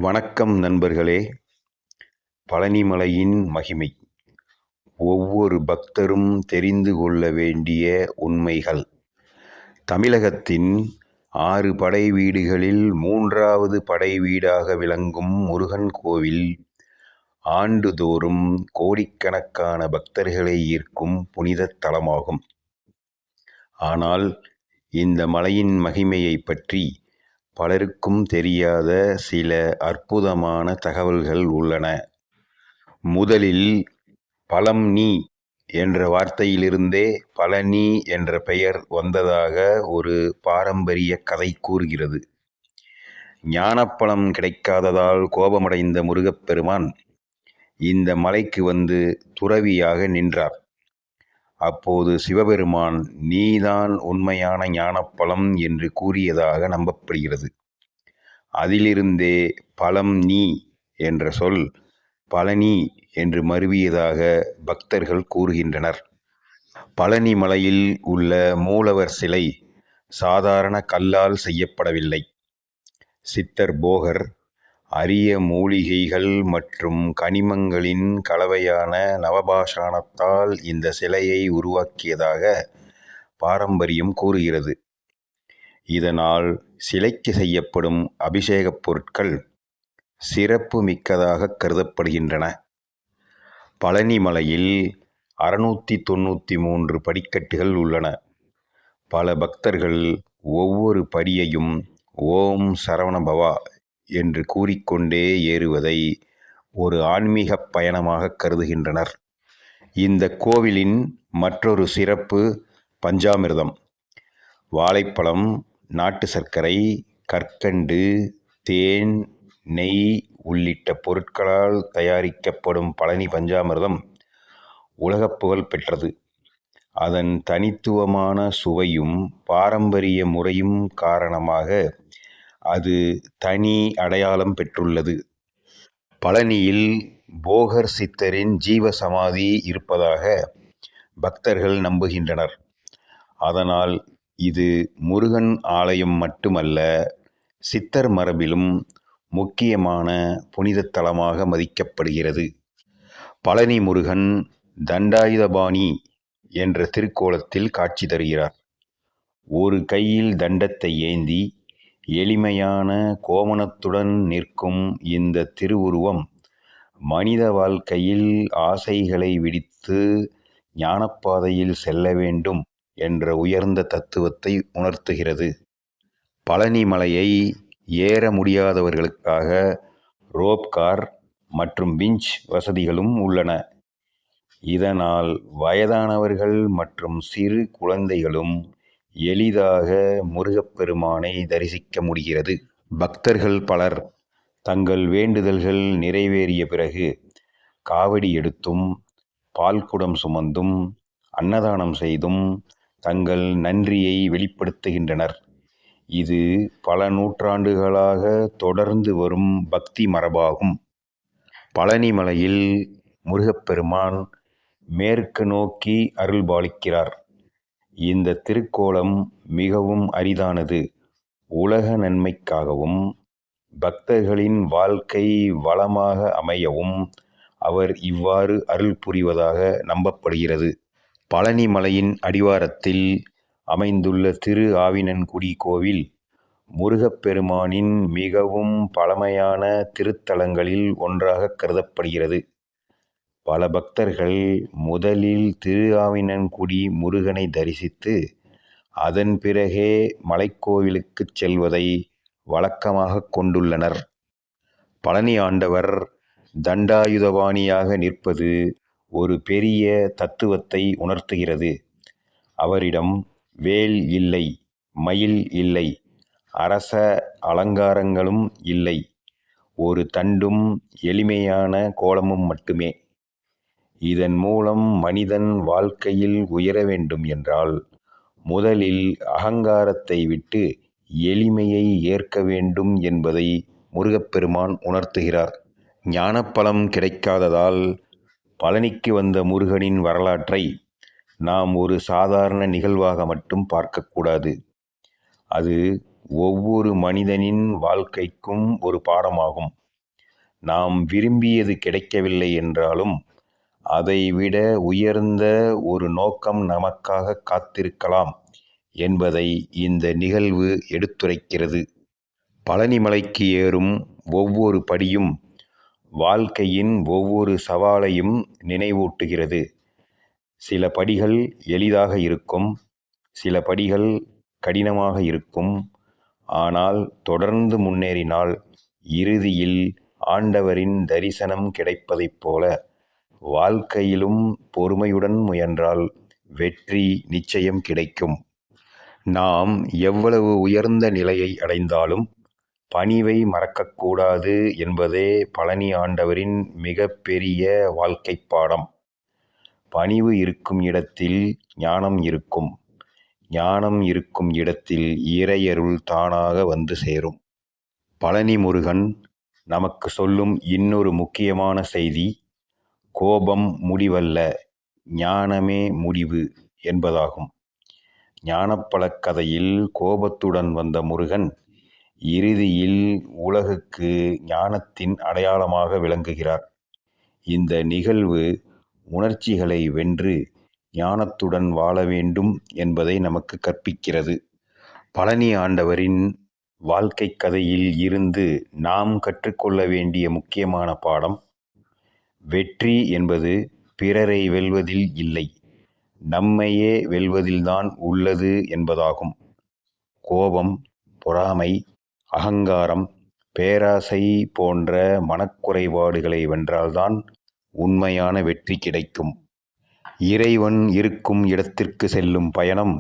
வணக்கம் நண்பர்களே. பழனிமலையின் மகிமை ஒவ்வொரு பக்தரும் தெரிந்து கொள்ள வேண்டிய உண்மைகள். தமிழகத்தின் 6 படை வீடுகளில் 3வது படை வீடாக விளங்கும் முருகன் கோவில் ஆண்டுதோறும் கோடிக்கணக்கான பக்தர்களை ஈர்க்கும் புனித தலமாகும். ஆனால் இந்த மலையின் மகிமையை பற்றி பலருக்கும் தெரியாத சில அற்புதமான தகவல்கள் உள்ளன. முதலில் பழம்நீ என்ற வார்த்தையிலிருந்தே பழனி என்ற பெயர் வந்ததாக ஒரு பாரம்பரிய கதை கூறுகிறது. ஞானப்பழம் கிடைக்காததால் கோபமடைந்த முருகப்பெருமான் இந்த மலைக்கு வந்து துறவியாக நின்றார். அப்போது சிவபெருமான் நீதான் உண்மையான ஞானப்பழம் என்று கூறியதாக நம்பப்படுகிறது. அதிலிருந்தே பழம்நீ என்ற சொல் பழனி என்று மருவியதாக பக்தர்கள் கூறுகின்றனர். பழனி மலையில் உள்ள மூலவர் சிலை சாதாரண கல்லால் செய்யப்படவில்லை. சித்தர் போகர் அரிய மூலிகைகள் மற்றும் கனிமங்களின் கலவையான நவபாஷாணத்தால் இந்த சிலையை உருவாக்கியதாக பாரம்பரியம் கூறுகிறது. இதனால் சிலைக்கு செய்யப்படும் அபிஷேகப் பொருட்கள் சிறப்பு மிக்கதாக கருதப்படுகின்றன. பழனி மலையில் 693 படிக்கட்டுகள் உள்ளன. பல பக்தர்கள் ஒவ்வொரு படியையும் ஓம் சரவணபவா என்று கூறிக்கொண்டே ஏறுவதை ஒரு ஆன்மீக பயணமாக கருதுகின்றனர். இந்த கோவிலின் மற்றொரு சிறப்பு பஞ்சாமிர்தம். வாழைப்பழம், நாட்டு சர்க்கரை, கற்கண்டு, தேன், நெய் உள்ளிட்ட பொருட்களால் தயாரிக்கப்படும் பழனி பஞ்சாமிர்தம் உலகப்புகழ் பெற்றது. அதன் தனித்துவமான சுவையும் பாரம்பரிய முறையும் காரணமாக அது தனி அடையாளம் பெற்றுள்ளது. பழனியில் போகர் சித்தரின் ஜீவ சமாதி இருப்பதாக பக்தர்கள் நம்புகின்றனர். அதனால் இது முருகன் ஆலயம் மட்டுமல்ல, சித்தர் மரபிலும் முக்கியமான புனித தலமாக மதிக்கப்படுகிறது. பழனி முருகன் தண்டாயுதபாணி என்ற திருக்கோலத்தில் காட்சி தருகிறார். ஒரு கையில் தண்டத்தை ஏந்தி எளிமையான கோமணத்துடன் நிற்கும் இந்த திருவுருவம் மனித வாழ்க்கையில் ஆசைகளை விடுத்து ஞானப்பாதையில் செல்ல வேண்டும் என்ற உயர்ந்த தத்துவத்தை உணர்த்துகிறது. பழனி மலையை ஏற முடியாதவர்களுக்காக ரோப் கார் மற்றும் விஞ்ச் வசதிகளும் உள்ளன. இதனால் வயதானவர்கள் மற்றும் சிறு குழந்தைகளும் எளிதாக முருகப்பெருமானை தரிசிக்க முடிகிறது. பக்தர்கள் பலர் தங்கள் வேண்டுதல்கள் நிறைவேறிய பிறகு காவடி எடுத்தும், பால்குடம் சுமந்தும், அன்னதானம் செய்தும் தங்கள் நன்றியை வெளிப்படுத்துகின்றனர். இது பல நூற்றாண்டுகளாக தொடர்ந்து வரும் பக்தி மரபாகும். பழனி மலையில் முருகப்பெருமான் மேற்கு நோக்கி அருள்பாலிக்கிறார். இந்த திருக்கோலம் மிகவும் அரிதானது. உலக நன்மைக்காகவும் பக்தர்களின் வாழ்க்கை வளமாக அமையவும் அவர் இவ்வாறு அருள் புரிவதாக நம்பப்படுகிறது. பழனி மலையின் அடிவாரத்தில் அமைந்துள்ள திரு ஆவினன்குடி கோவில் முருகப்பெருமானின் மிகவும் பழமையான திருத்தலங்களில் ஒன்றாக கருதப்படுகிறது. பல பக்தர்கள் முதலில் திரு ஆவினன்குடி முருகனை தரிசித்து அதன் பிறகே மலைக்கோவிலுக்கு செல்வதை வழக்கமாக கொண்டுள்ளனர். பழனி ஆண்டவர் தண்டாயுதபாணியாக நிற்பது ஒரு பெரிய தத்துவத்தை உணர்த்துகிறது. அவரிடம் வேல் இல்லை, மயில் இல்லை, அரச அலங்காரங்களும் இல்லை, ஒரு தண்டும் எளிமையான கோலமும் மட்டுமே. இதன் மூலம் மனிதன் வாழ்க்கையில் உயர வேண்டும் என்றால் முதலில் அகங்காரத்தை விட்டு எளிமையை ஏற்க வேண்டும் என்பதை முருகப்பெருமான் உணர்த்துகிறார். ஞானப்பழம் கிடைக்காததால் பழனிக்கு வந்த முருகனின் வரலாற்றை நாம் ஒரு சாதாரண நிகழ்வாக மட்டும் பார்க்கக்கூடாது. அது ஒவ்வொரு மனிதனின் வாழ்க்கைக்கும் ஒரு பாடமாகும். நாம் விரும்பியது கிடைக்கவில்லை என்றாலும் அதைவிட உயர்ந்த ஒரு நோக்கம் நமக்காக காத்திருக்கலாம் என்பதை இந்த நிகழ்வு எடுத்துரைக்கிறது. பழனிமலைக்கு ஏறும் ஒவ்வொரு படியும் வாழ்க்கையின் ஒவ்வொரு சவாலையும் நினைவூட்டுகிறது. சில படிகள் எளிதாக இருக்கும், சில படிகள் கடினமாக இருக்கும். ஆனால் தொடர்ந்து முன்னேறினால் இறுதியில் ஆண்டவரின் தரிசனம் கிடைப்பதைப் போல வாழ்க்கையிலும் பொறுமையுடன் முயன்றால் வெற்றி நிச்சயம் கிடைக்கும். நாம் எவ்வளவு உயர்ந்த நிலையை அடைந்தாலும் பணிவை மறக்கக்கூடாது என்பதே பழனி ஆண்டவரின் மிகப்பெரிய வாழ்க்கை பாடம். பணிவு இருக்கும் இடத்தில் ஞானம் இருக்கும், ஞானம் இருக்கும் இடத்தில் இறையருள் தானாக வந்து சேரும். பழனி முருகன் நமக்கு சொல்லும் இன்னொரு முக்கியமான செய்தி, கோபம் முடிவல்ல, ஞானமே முடிவு என்பதாகும். ஞானப்பழக் கதையில் கோபத்துடன் வந்த முருகன் இறுதியில் உலகுக்கு ஞானத்தின் அடையாளமாக விளங்குகிறார். இந்த நிகழ்வு உணர்ச்சிகளை வென்று ஞானத்துடன் வாழ வேண்டும் என்பதை நமக்கு கற்பிக்கிறது. பழனி ஆண்டவரின் வாழ்க்கை கதையில் இருந்து நாம் கற்றுக்கொள்ள வேண்டிய முக்கியமான பாடம், வெற்றி என்பது பிறரை வெல்வதில் இல்லை, நம்மையே வெல்வதில்தான் உள்ளது என்பதாகும். கோபம், பொறாமை, அகங்காரம், பேராசை போன்ற மனக்குறைபாடுகளை வென்றால்தான் உண்மையான வெற்றி கிடைக்கும். இறைவன் இருக்கும் இடத்திற்கு செல்லும் பயணம்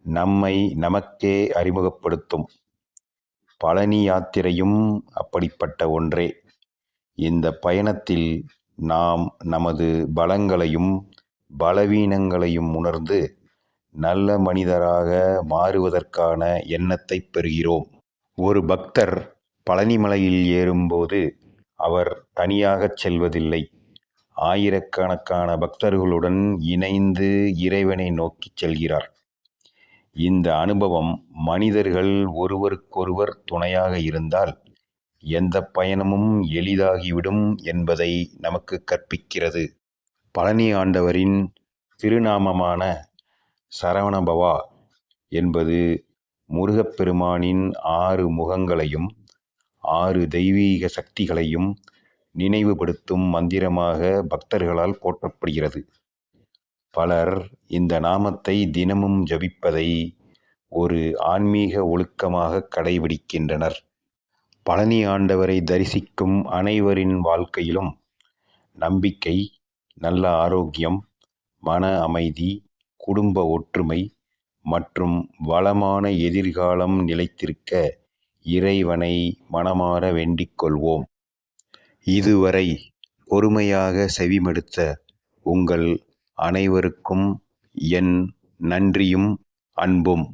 நம்மை நமக்கே அறிமுகப்படுத்தும். பழனி யாத்திரையும் அப்படிப்பட்ட ஒன்றே. இந்த பயணத்தில் நாம் நமது பலங்களையும் பலவீனங்களையும் உணர்ந்து நல்ல மனிதராக மாறுவதற்கான எண்ணத்தை பெறுகிறோம். ஒரு பக்தர் பழனிமலையில் ஏறும்போது அவர் தனியாகச் செல்வதில்லை, ஆயிரக்கணக்கான பக்தர்களுடன் இணைந்து இறைவனை நோக்கிச் செல்கிறார். இந்த அனுபவம் மனிதர்கள் ஒருவருக்கொருவர் துணையாக இருந்தால் எந்த பயணமும் எளிதாகிவிடும் என்பதை நமக்கு கற்பிக்கிறது. பழனி ஆண்டவரின் திருநாமமான சரவணபவா என்பது முருகப்பெருமானின் 6 முகங்களையும் 6 தெய்வீக சக்திகளையும் நினைவுபடுத்தும் மந்திரமாக பக்தர்களால் போற்றப்படுகிறது. பலர் இந்த நாமத்தை தினமும் ஜபிப்பதை ஒரு ஆன்மீக ஒழுக்கமாக கடைபிடிக்கின்றனர். பழனி ஆண்டவரை தரிசிக்கும் அனைவரின் வாழ்க்கையிலும் நம்பிக்கை, நல்ல ஆரோக்கியம், மன அமைதி, குடும்ப ஒற்றுமை மற்றும் வளமான எதிர்காலம் நிலைத்திருக்க இறைவனை மனமார வேண்டிக் கொள்வோம். இதுவரை பொறுமையாக செவிமடுத்த உங்கள் அனைவருக்கும் என் நன்றியும் அன்பும்.